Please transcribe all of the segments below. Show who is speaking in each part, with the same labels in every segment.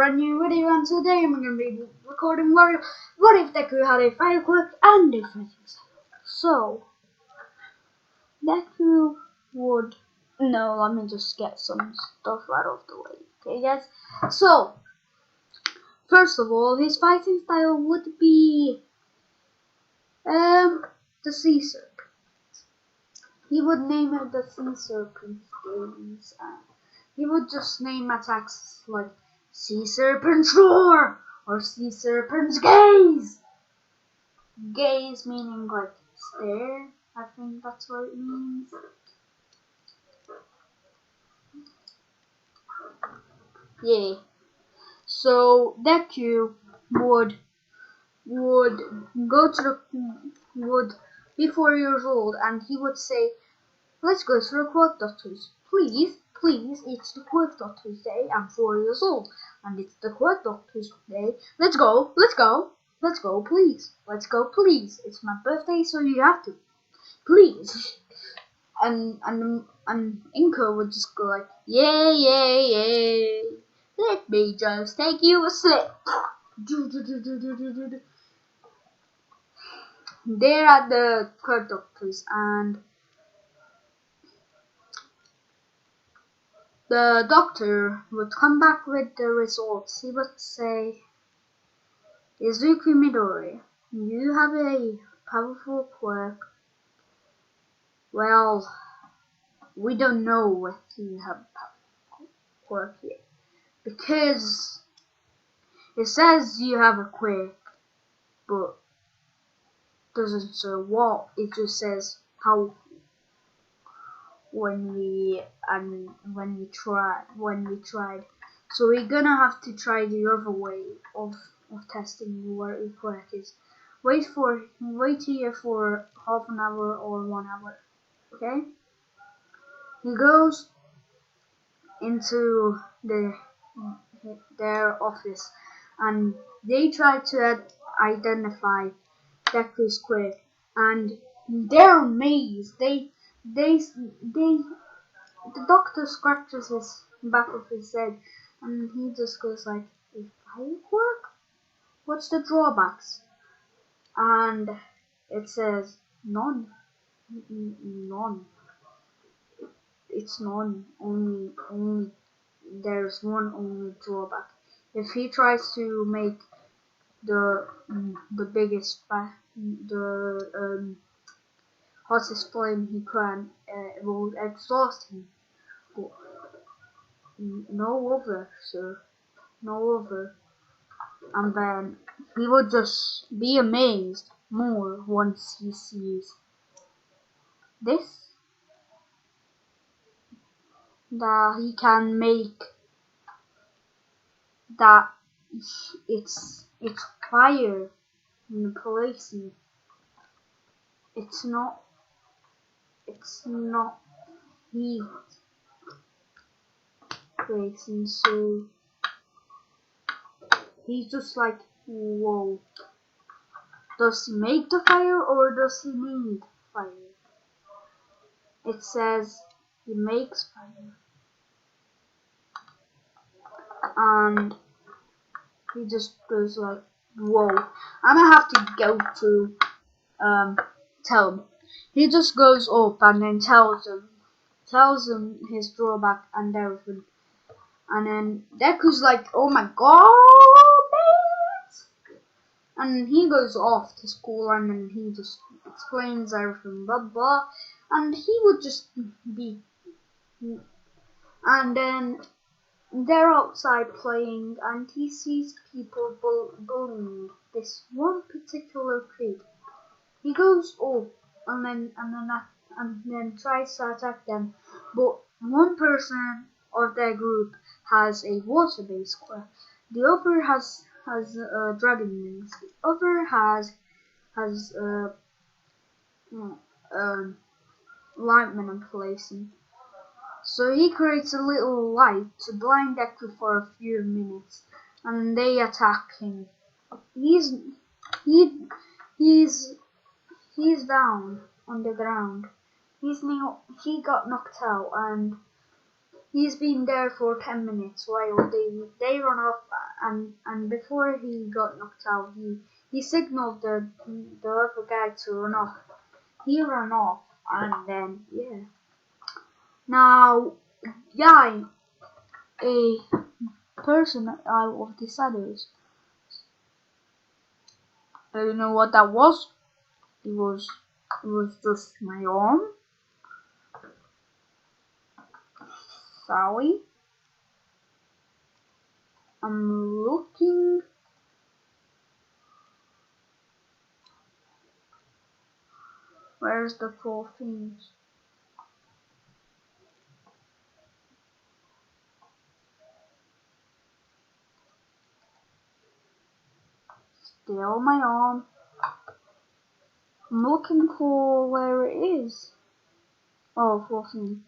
Speaker 1: brand new video, and today I'm going to be recording what if Deku had a fire quirk and a fighting style. So, Deku would... No, let me just get some stuff right off the way. Okay, guys? So, first of all, his fighting style would be... the Sea Serpent. He would name it the Sea Serpent games, and he would just name attacks like Sea Serpent's Roar or Sea Serpent's Gaze. Gaze meaning like stare, I think that's what it means. Yeah. So Deku would go to the would be 4 years old, and he would say, "Let's go to the quirk doctors. Please, it's the quirk doctor's day. I'm 4 years old, and it's the quirk doctor's day. Let's go, please. Let's go, please. It's my birthday, so you have to. Please." And Inko would just go like, yay. Let me just take you a slip. They're at the quirk doctors, and the doctor would come back with the results. He would say, "Izuku Midori, you have a powerful quirk. Well, we don't know if you have a powerful quirk yet, because it says you have a quirk, but doesn't say what. It just says powerful. When we tried. So we're gonna have to try the other way of testing what your quirk is. Wait here for half an hour or 1 hour. Okay? He goes into their office, and they try to identify Deku's quirk, and they're amazed. The doctor scratches his back of his head, and he just goes like, "A fire quirk? What's the drawbacks?" And it says none. None. It's none. Only. There's one only drawback. If he tries to make the biggest hottest flame he can, it will exhaust him. But no other, sir. No other. And then he would just be amazed more once he sees this. That he can make that it's fire manipulation. It's not heat creation, so he's just like, whoa. Does he make the fire or does he need fire? It says he makes fire. And he just goes like, whoa. I'm gonna have to go to tell him. He just goes up and then tells him his drawback and everything. And then Deku's like, "Oh my god, mate!" And he goes off to school, and then he just explains everything, blah blah. And he would just be. And then they're outside playing, and he sees people bullying this one particular kid. He goes up and then tries to attack them, but one person of their group has a water-based quirk. The other has dragon wings. The other has light manipulation. So he creates a little light to blind Deku for a few minutes, and they attack him. He's down on the ground. He got knocked out, and he's been there for 10 minutes while they run off and before he got knocked out, he signaled the other guy to run off. He ran off, and then yeah. Now, guy, a person out of the shadows. Do you know what that was? It was just my arm. Sorry. I'm looking. Where's the 4 things? Still my arm. I'm looking for where it is. Oh, 4 things.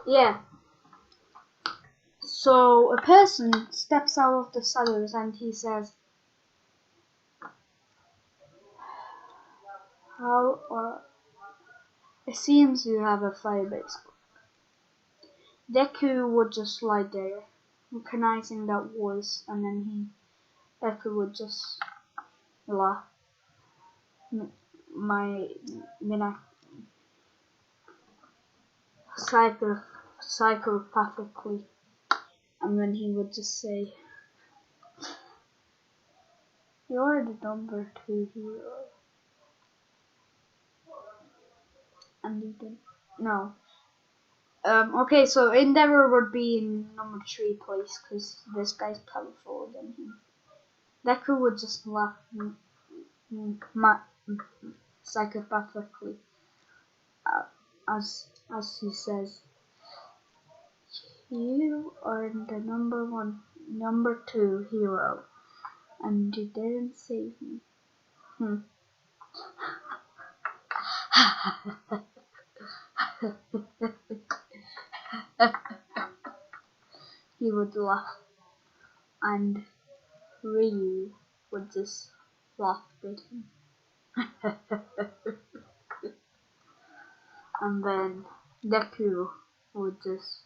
Speaker 1: Yeah. So a person steps out of the shadows and he says, "How? It seems you have a firebase." Deku would just lie there, recognizing that voice, and then Deku would just laugh. Psychopathically, and then he would just say, "You're the number 2 hero," and he didn't. No. Okay, so Endeavor would be in number 3 place because this guy's powerful than him. Deku would just laugh psychopathically as he says, "You are the number 2 hero, and you didn't save me." He would laugh, and Ryu would just laugh with him. And then Deku would just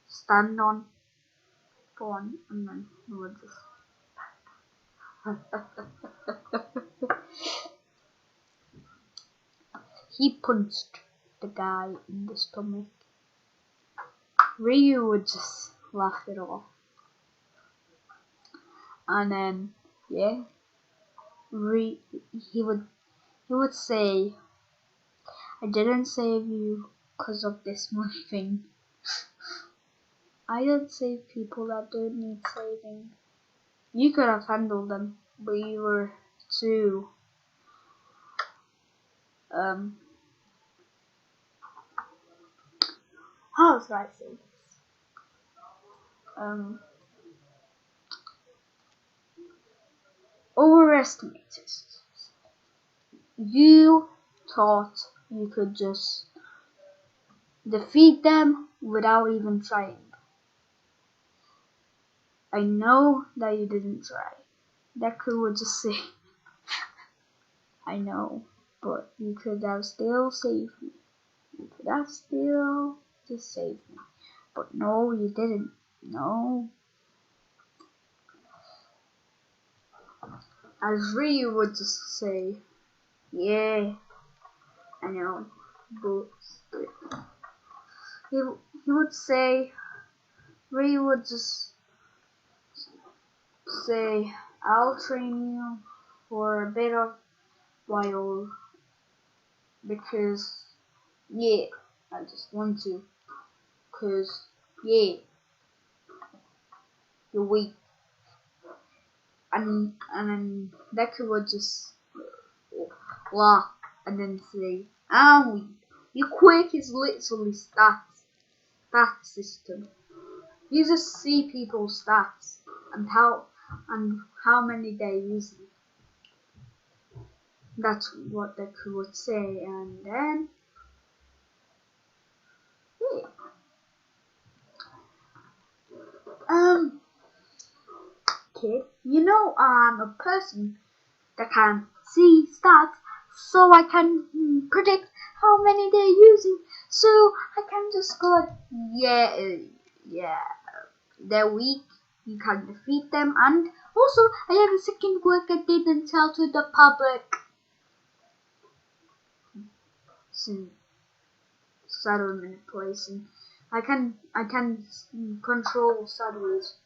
Speaker 1: stand on one, and then he would just he punched the guy in the stomach. Ryu would just laugh it off. And then yeah, he would say, "I didn't save you because of this one thing. I don't save people that don't need saving. You could have handled them, but you were too how should I say this? Overestimated. You thought you could just defeat them without even trying. I know that you didn't try." Deku would just say, "I know, but you could have still saved me. You could have still just saved me. But no, you didn't. No." As Ryu would just say, "Yeah, I know, but he would say, Ryu would just say, "I'll train you for a bit of while because yeah, I just want to, cause yeah, you're weak." And then Deku would just laugh and then say, "I'm weak. Your quirk is literally stat system. You just see people's stats and how many they're using." That's what Deku would say, and then yeah. Kid, a person that can see stats, so I can predict how many they're using. So I can just go like, yeah, they're weak. You can defeat them, and also I have a second quirk I didn't tell to the public. So, shadow manipulation. I can control shadows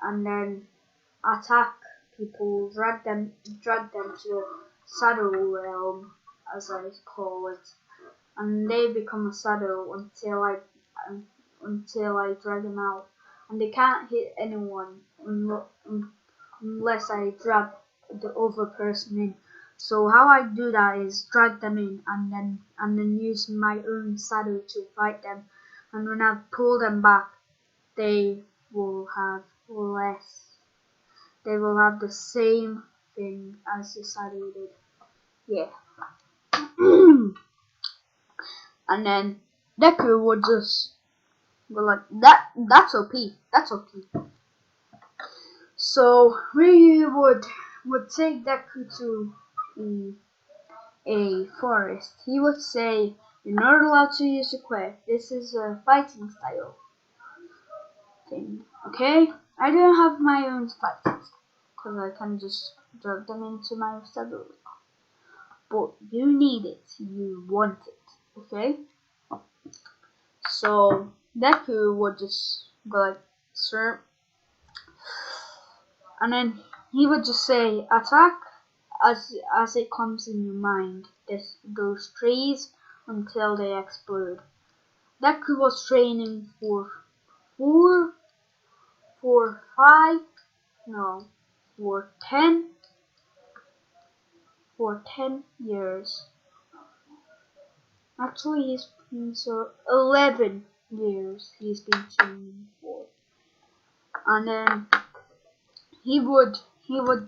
Speaker 1: and then attack people, drag them to shadow realm, as I call it, and they become a shadow until I drag them out, and they can't hit anyone unless I drag the other person in. So how I do that is drag them in and then use my own shadow to fight them, and when I pull them back, they will have less. They will have the same thing as the shadow did. Yeah. And then Deku would just go like that. That's OP. That's OP. So we would take Deku to a forest. He would say, "You're not allowed to use a quirk. This is a fighting style thing. Okay? I don't have my own fighting style because I can just drag them into my saddle. But you need it. You want it. Okay?" So Deku would just go like, "Sir," and then he would just say, "Attack as it comes in your mind. Those trees until they explode." Deku was training for for 10 years. Actually, he's been 11 years he's been training for, and then he would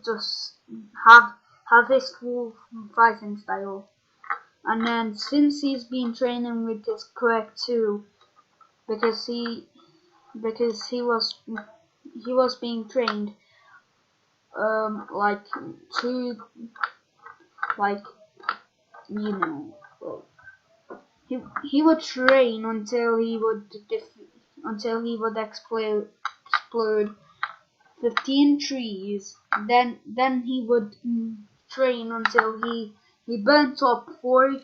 Speaker 1: just have his full fighting style, and then since he's been training with his quirk too, because he was being trained like to like you know he would train until he would explode 15 trees. Then he would train until he burnt up 40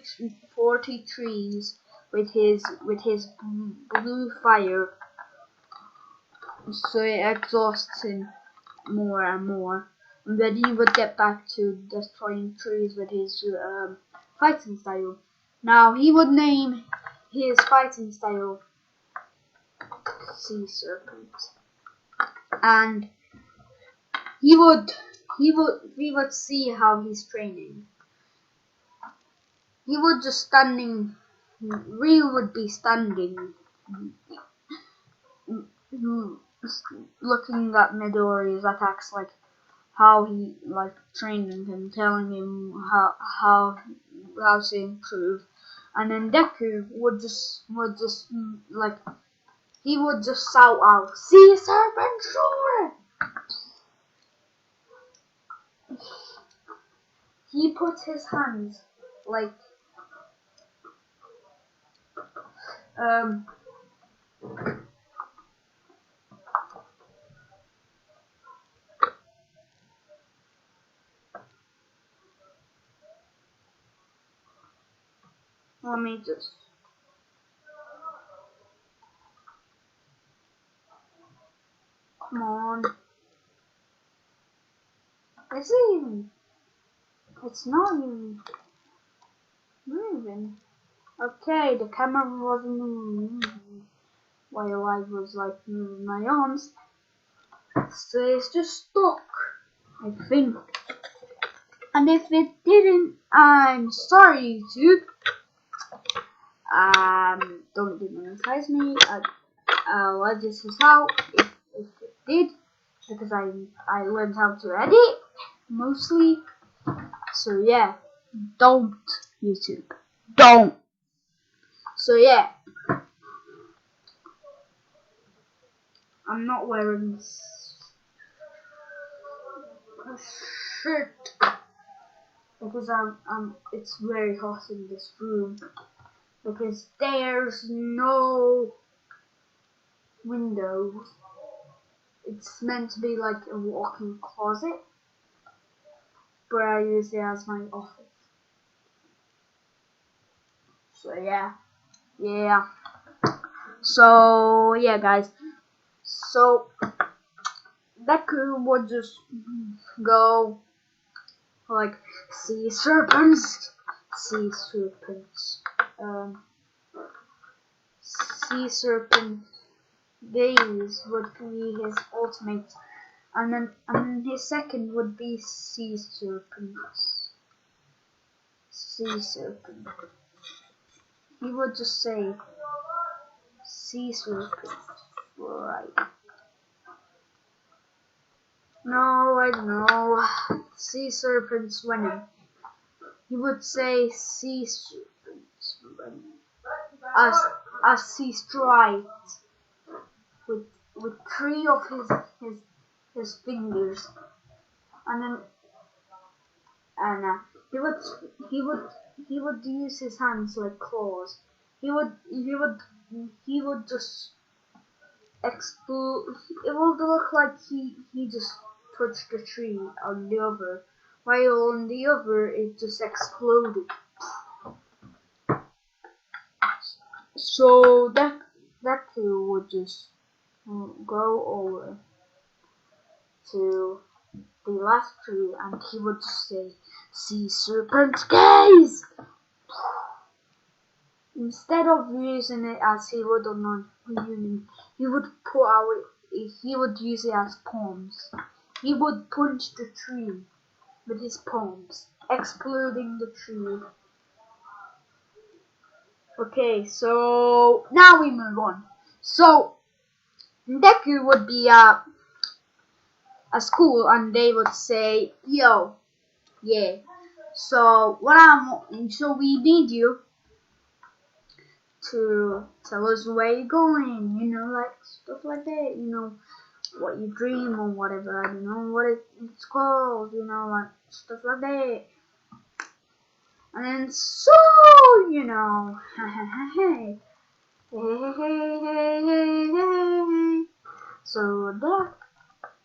Speaker 1: trees with his blue fire. So it exhausts him more and more. And then he would get back to destroying trees with his fighting style. Now he would name his fighting style Sea Serpent, and we would see how he's training. We would be standing looking at Midori's attacks, like how he training him, telling him how to improve, and then Deku would just he would just shout out, "Sea Serpent, sure!" He put his hands like let me just come on. It's not even moving. Okay, the camera wasn't moving while I was moving my arms. So it's just stuck, I think. And if it didn't, I'm sorry, YouTube. Don't demonetize me. I'll edit this out if it did, because I learned how to edit mostly. So yeah, don't YouTube, don't. So yeah, I'm not wearing this. shirt because it's very hot in this room because there's no windows. It's meant to be like a walk-in closet, but I use it as my office. So yeah. So yeah, guys. So deku would just go like sea serpents. Sea serpent gaze would be his ultimate, and then his second would be sea serpent. He would just say sea serpent, right? No, I don't know. Sea serpents winning. He would say sea serpents winning. As he strikes with three of his fingers, and then he would use his hands like claws. He would just explode. It would look like he just touched the tree on the other, while on the other it just exploded. So that would just go over to the last tree and he would just say, "Sea serpent gaze!" Instead of using it as he would on human, he would use it as palms. He would punch the tree with his palms, exploding the tree. Okay, so now we move on. So deku would be at a school and they would say, "Yo, yeah. So we need you to tell us where you're going, like stuff like that, what you dream or whatever, I don't know what it's called, like stuff like that." And then so, hey,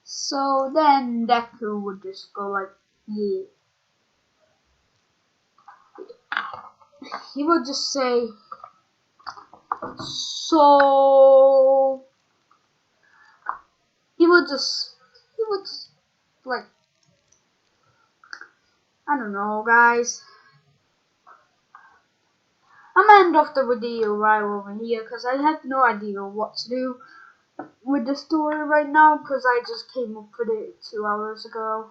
Speaker 1: so then Deku would just go like, yeah. He would just say, so he would just like, I don't know, guys. I'm gonna end off the video right over here because I have no idea what to do with the story right now because I just came up with it 2 hours ago.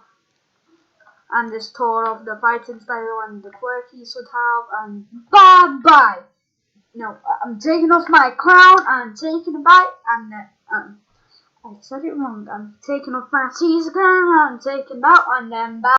Speaker 1: And this tour of the fighting style and the quirk he should have, and bye. No, I'm taking off my crown, I'm taking a bite, and I said it wrong. I'm taking off my Caesar crown, I'm taking that, and then bye.